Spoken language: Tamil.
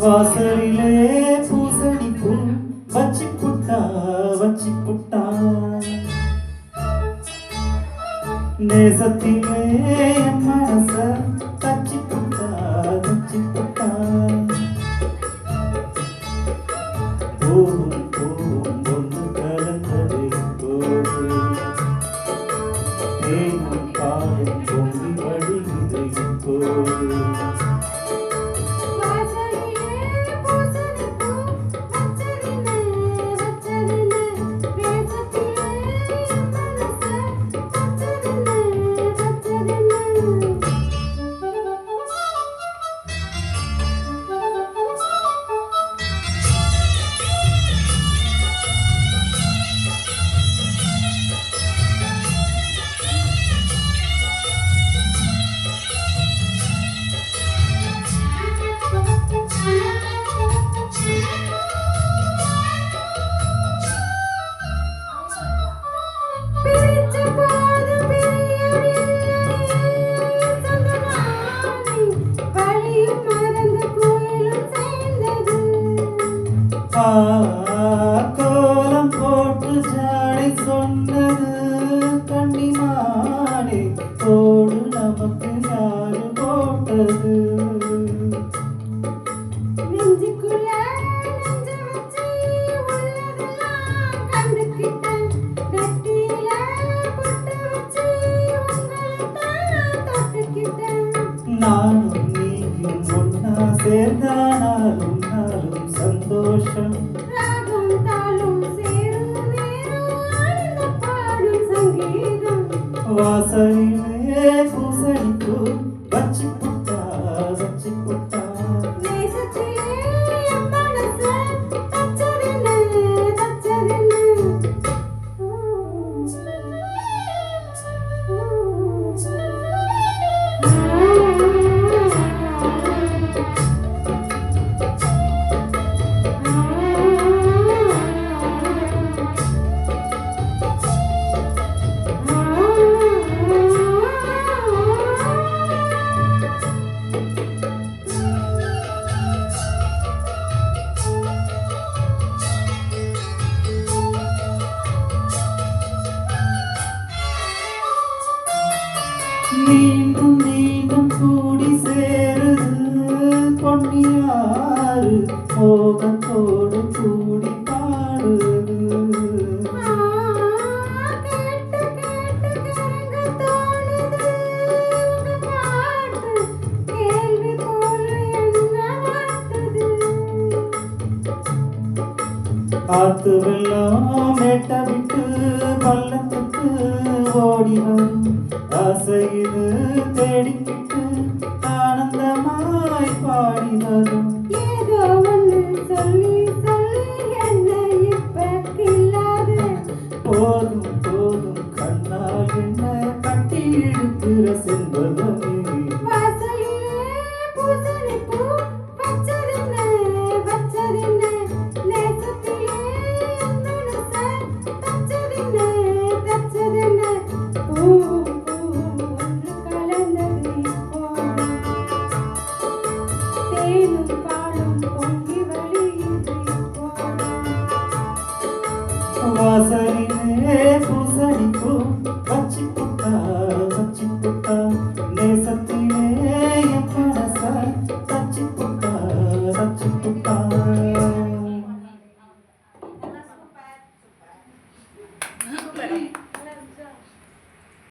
வாசலிலே பூசணி பூ வச்சி புட்டா நேசத்திலே என் மனச தச்சி புட்டா பூவும் பூவும் ஒன்று கலந்தது இப்போது தேனும் பாலும் பொங்கி வழியுது இப்போது கோலம் போட்டு ஜாடை சொன்னது கண்ணிமானே தோடு நமக்கு யாரு போட்டது நானும் நீயும் ஒன்னா சேர்ந்தானாலும் நாளும் சந்தோஷம் வாசலிலே பூசணி பூ வச்சி புட்டா மீண்டும் மீண்டும் கூடி சேருது பொன்னியாறு மோகத்தோடு கூடி பாடுது ஆத்து வெள்ளம் மேட்ட விட்டு பள்ளத்துக்கு ஓடி வரும் ஆசையிது தேடிக்கிட்டு ஆனந்தமாய் பாடி வரும் ஏதோ ஒன்று சொல்லி என்ன இப்ப கில்லாது போதும் கண்ணால் என்ன கட்டி இழுக்கிற செல்வமே வாசல்